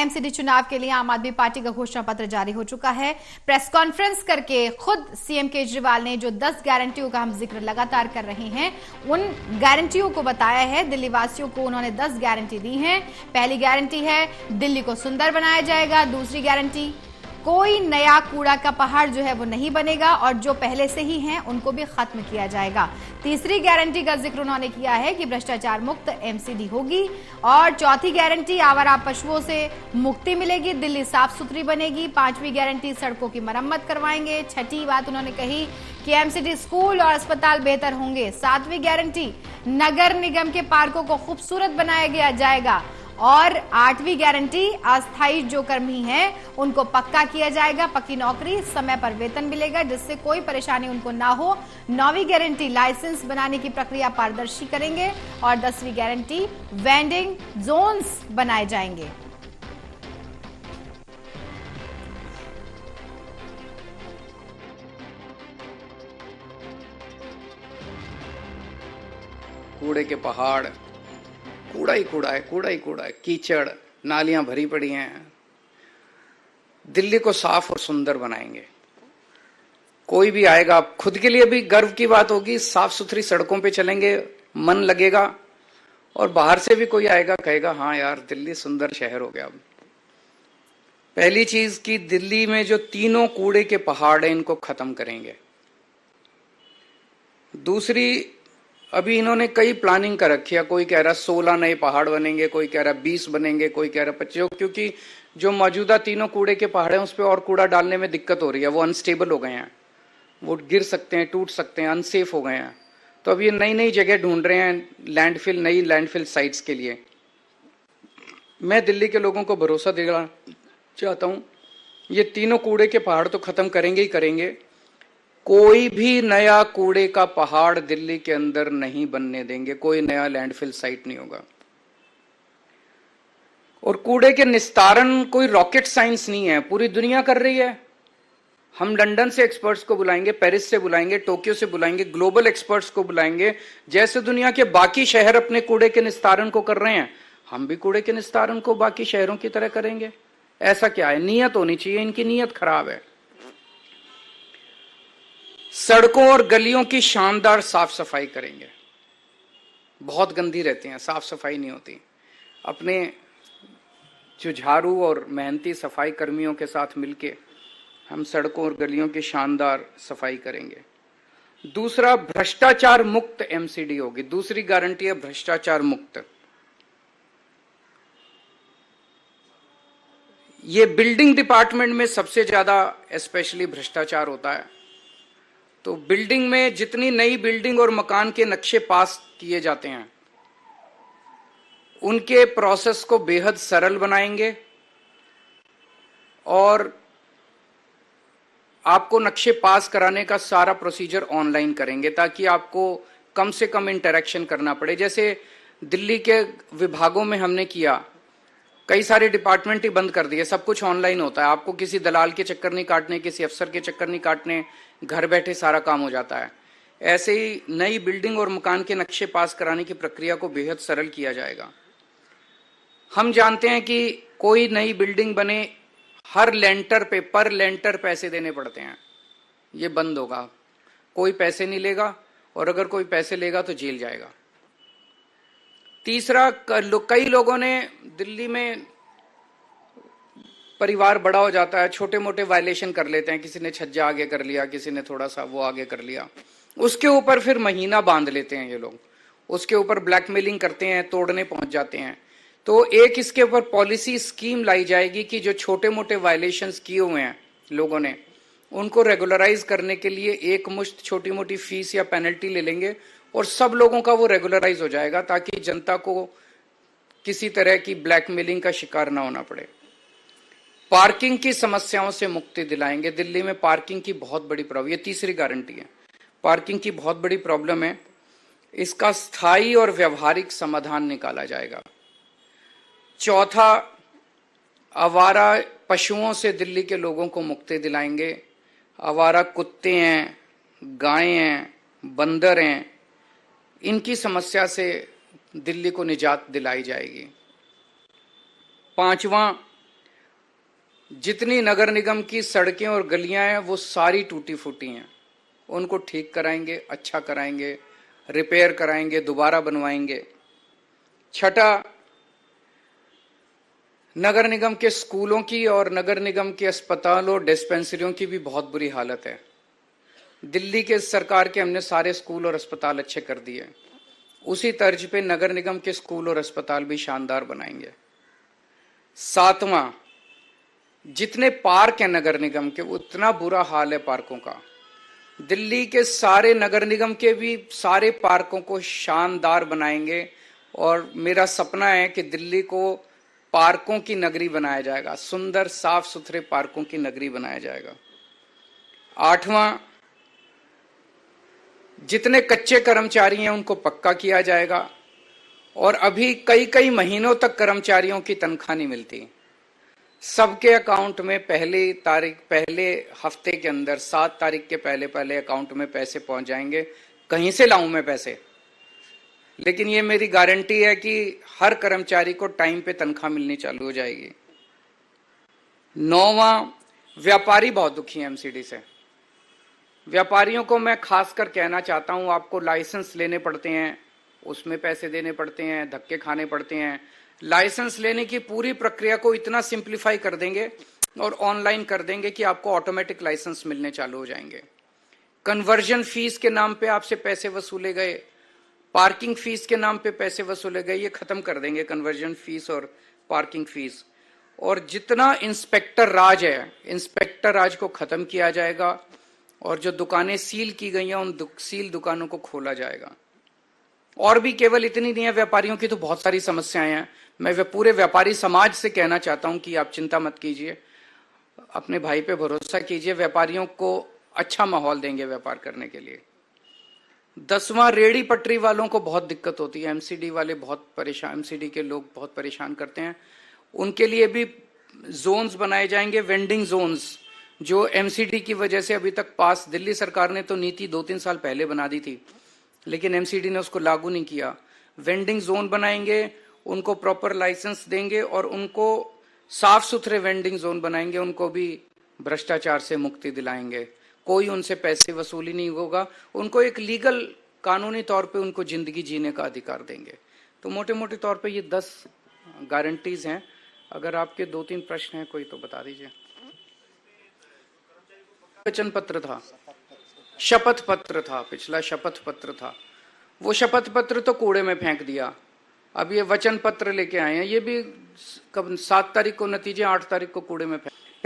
आईएमसीडी चुनाव के लिए आम आदमी पार्टी का घोषणा पत्र जारी हो चुका है। प्रेस कॉन्फ्रेंस करके खुद सीएम केजरीवाल ने जो 10 गारंटियों का हम जिक्र लगातार कर रहे हैं, उन गारंटियों को बताया है। दिल्ली वासियों को उन्होंने 10 गारंटी दी हैं। पहली गारंटी है दिल्ली को सुंदर बनाया जाएगा। दूसरी गारंटी, कोई नया कूड़ा का पहाड़ जो है वो नहीं बनेगा और जो पहले से ही हैं उनको भी खत्म किया जाएगा। तीसरी गारंटी का जिक्र उन्होंने किया है कि भ्रष्टाचार मुक्त एमसीडी होगी। और चौथी गारंटी, आवारा पशुओं से मुक्ति मिलेगी, दिल्ली साफ सुथरी बनेगी। पांचवी गारंटी, सड़कों की मरम्मत करवाएंगे। छठी बात उन्होंने कही कि एमसीडी स्कूल और अस्पताल बेहतर होंगे। सातवीं गारंटी, नगर निगम के पार्कों को खूबसूरत बनाया जाएगा। और आठवीं गारंटी, अस्थायी जो कर्मी हैं उनको पक्का किया जाएगा, पक्की नौकरी, समय पर वेतन मिलेगा जिससे कोई परेशानी उनको ना हो। नौवीं गारंटी, लाइसेंस बनाने की प्रक्रिया पारदर्शी करेंगे। और 10वीं गारंटी, वेंडिंग जोन्स बनाए जाएंगे। कूड़े के पहाड़, कूड़ा ही कूड़ा है, कूड़ा ही कूड़ा है, कीचड़, नालियां भरी पड़ी हैं। दिल्ली को साफ और सुंदर बनाएंगे। कोई भी आएगा, खुद के लिए भी गर्व की बात होगी, साफ सुथरी सड़कों पे चलेंगे, मन लगेगा। और बाहर से भी कोई आएगा, कहेगा हाँ यार दिल्ली सुंदर शहर हो गया। अब पहली चीज कि दिल्ली में जो तीनों कूड़े के पहाड़ हैं इनको खत्म करेंगे। दूसरी, अभी इन्होंने कई प्लानिंग कर रखी है। कोई कह रहा 16 नए पहाड़ बनेंगे, कोई कह रहा 20 बनेंगे, कोई कह रहा 25, क्योंकि जो मौजूदा तीनों कूड़े के पहाड़ हैं उस पर और कूड़ा डालने में दिक्कत हो रही है। वो अनस्टेबल हो गए हैं, वो गिर सकते हैं, टूट सकते हैं, अनसेफ हो गए हैं। तो अब ये नई नई जगह ढूंढ रहे हैं लैंडफिल, नई लैंडफिल साइट्स के लिए। मैं दिल्ली के लोगों को भरोसा दिलाना चाहता हूँ, ये तीनों कूड़े के पहाड़ तो खत्म करेंगे ही करेंगे। कोई भी नया कूड़े का पहाड़ दिल्ली के अंदर नहीं बनने देंगे, कोई नया लैंडफिल साइट नहीं होगा। और कूड़े के निस्तारण कोई रॉकेट साइंस नहीं है, पूरी दुनिया कर रही है। हम लंदन से एक्सपर्ट्स को बुलाएंगे, पेरिस से बुलाएंगे, टोक्यो से बुलाएंगे, ग्लोबल एक्सपर्ट्स को बुलाएंगे। जैसे दुनिया के बाकी शहर अपने कूड़े के निस्तारण को कर रहे हैं, हम भी कूड़े के निस्तारण को बाकी शहरों की तरह करेंगे। ऐसा क्या है? नियत होनी चाहिए, इनकी नियत खराब है। सड़कों और गलियों की शानदार साफ सफाई करेंगे। बहुत गंदी रहती हैं, साफ सफाई नहीं होती। अपने जो झाड़ू और मेहनती सफाई कर्मियों के साथ मिलके हम सड़कों और गलियों की शानदार सफाई करेंगे। दूसरा, भ्रष्टाचार मुक्त एमसीडी होगी। दूसरी गारंटी है भ्रष्टाचार मुक्त। ये बिल्डिंग डिपार्टमेंट में सबसे ज्यादा स्पेशली भ्रष्टाचार होता है। तो बिल्डिंग में जितनी नई बिल्डिंग और मकान के नक्शे पास किए जाते हैं उनके प्रोसेस को बेहद सरल बनाएंगे और आपको नक्शे पास कराने का सारा प्रोसीजर ऑनलाइन करेंगे ताकि आपको कम से कम इंटरेक्शन करना पड़े। जैसे दिल्ली के विभागों में हमने किया, कई सारे डिपार्टमेंट ही बंद कर दिए, सब कुछ ऑनलाइन होता है। आपको किसी दलाल के चक्कर नहीं काटने, किसी अफसर के चक्कर नहीं काटने, घर बैठे सारा काम हो जाता है। ऐसे ही नई बिल्डिंग और मकान के नक्शे पास कराने की प्रक्रिया को बेहद सरल किया जाएगा। हम जानते हैं कि कोई नई बिल्डिंग बने, हर लेंटर पे पर लेंटर पैसे देने पड़ते हैं। ये बंद होगा, कोई पैसे नहीं लेगा और अगर कोई पैसे लेगा तो जेल जाएगा। तीसरा, कई लोगों ने दिल्ली में परिवार बड़ा हो जाता है, छोटे मोटे वायलेशन कर लेते हैं, किसी ने छज्जा आगे कर लिया, किसी ने थोड़ा सा वो आगे कर लिया, उसके ऊपर फिर महीना बांध लेते हैं ये लोग, उसके ऊपर ब्लैकमेलिंग करते हैं, तोड़ने पहुंच जाते हैं। तो एक इसके ऊपर पॉलिसी स्कीम लाई जाएगी कि जो छोटे मोटे वायलेशंस किए हुए हैं लोगों ने, उनको रेगुलराइज करने के लिए एक मुश्त छोटी मोटी फीस या पेनल्टी ले लेंगे और सब लोगों का वो रेगुलराइज हो जाएगा ताकि जनता को किसी तरह की ब्लैकमेलिंग का शिकार ना होना पड़े। पार्किंग की समस्याओं से मुक्ति दिलाएंगे। दिल्ली में पार्किंग की बहुत बड़ी प्रॉब्लम, ये तीसरी गारंटी है, पार्किंग की बहुत बड़ी प्रॉब्लम है, इसका स्थायी और व्यवहारिक समाधान निकाला जाएगा। चौथा, आवारा पशुओं से दिल्ली के लोगों को मुक्ति दिलाएंगे। आवारा कुत्ते हैं, गायें हैं, बंदर हैं, इनकी समस्या से दिल्ली को निजात दिलाई जाएगी। पांचवा, जितनी नगर निगम की सड़कें और गलियां हैं वो सारी टूटी फूटी हैं, उनको ठीक कराएंगे, अच्छा कराएंगे, रिपेयर कराएंगे, दोबारा बनवाएंगे। छठा, नगर निगम के स्कूलों की और नगर निगम के अस्पतालों और डिस्पेंसरियों की भी बहुत बुरी हालत है। दिल्ली के सरकार के हमने सारे स्कूल और अस्पताल अच्छे कर दिए, उसी तर्ज पे नगर निगम के स्कूल और अस्पताल भी शानदार बनाएंगे। सातवां, जितने पार्क हैं नगर निगम के उतना बुरा हाल है पार्कों का। दिल्ली के सारे नगर निगम के भी सारे पार्कों को शानदार बनाएंगे और मेरा सपना है कि दिल्ली को पार्कों की नगरी बनाया जाएगा, सुंदर साफ सुथरे पार्कों की नगरी बनाया जाएगा। आठवां, जितने कच्चे कर्मचारी हैं उनको पक्का किया जाएगा और अभी कई कई महीनों तक कर्मचारियों की तनख्वाह नहीं मिलती। सबके अकाउंट में पहले हफ्ते के अंदर 7 तारीख के पहले अकाउंट में पैसे पहुंच जाएंगे। कहीं से लाऊं मैं पैसे, लेकिन ये मेरी गारंटी है कि हर कर्मचारी को टाइम पे तनख्वाह मिलनी चालू हो जाएगी। 9वां, व्यापारी बहुत दुखी हैं एमसीडी से। व्यापारियों को मैं खासकर कहना चाहता हूं, आपको लाइसेंस लेने पड़ते हैं, उसमें पैसे देने पड़ते हैं, धक्के खाने पड़ते हैं। लाइसेंस लेने की पूरी प्रक्रिया को इतना सिंप्लीफाई कर देंगे और ऑनलाइन कर देंगे कि आपको ऑटोमेटिक लाइसेंस मिलने चालू हो जाएंगे। कन्वर्जन फीस के नाम पे आपसे पैसे वसूले गए, पार्किंग फीस के नाम पे पैसे वसूले गए, ये खत्म कर देंगे कन्वर्जन फीस और पार्किंग फीस। और जितना इंस्पेक्टर राज है, इंस्पेक्टर राज को खत्म किया जाएगा और जो दुकानें सील की गई हैं उन सील दुकानों को खोला जाएगा। और भी केवल इतनी नहीं है, व्यापारियों की तो बहुत सारी समस्याएं हैं। मैं पूरे व्यापारी समाज से कहना चाहता हूं कि आप चिंता मत कीजिए, अपने भाई पे भरोसा कीजिए, व्यापारियों को अच्छा माहौल देंगे व्यापार करने के लिए। 10वां, रेहड़ी पटरी वालों को बहुत दिक्कत होती है, एमसीडी वाले बहुत परेशान, एमसीडी के लोग बहुत परेशान करते हैं, उनके लिए भी जोन्स बनाए जाएंगे, वेंडिंग जोन्स, जो एमसीडी की वजह से अभी तक पास, दिल्ली सरकार ने तो नीति 2-3 साल पहले बना दी थी लेकिन एमसीडी ने उसको लागू नहीं किया। वेंडिंग जोन बनाएंगे, उनको प्रॉपर लाइसेंस देंगे और उनको साफ सुथरे वेंडिंग जोन बनाएंगे, उनको भी भ्रष्टाचार से मुक्ति दिलाएंगे, कोई उनसे पैसे वसूली नहीं होगा, उनको एक लीगल कानूनी तौर पे उनको जिंदगी जीने का अधिकार देंगे। तो मोटे मोटे तौर पे ये 10 गारंटीज हैं। अगर आपके 2-3 प्रश्न हैं कोई तो बता दीजिए। वचन पत्र था, शपथ पत्र था, पिछला शपथ पत्र था, वो शपथ पत्र तो कूड़े में फेंक दिया। अब ये वचन पत्र लेके आए हैं, ये भी कब 7 तारीख को नतीजे, 8 तारीख को कूड़े में फेंक।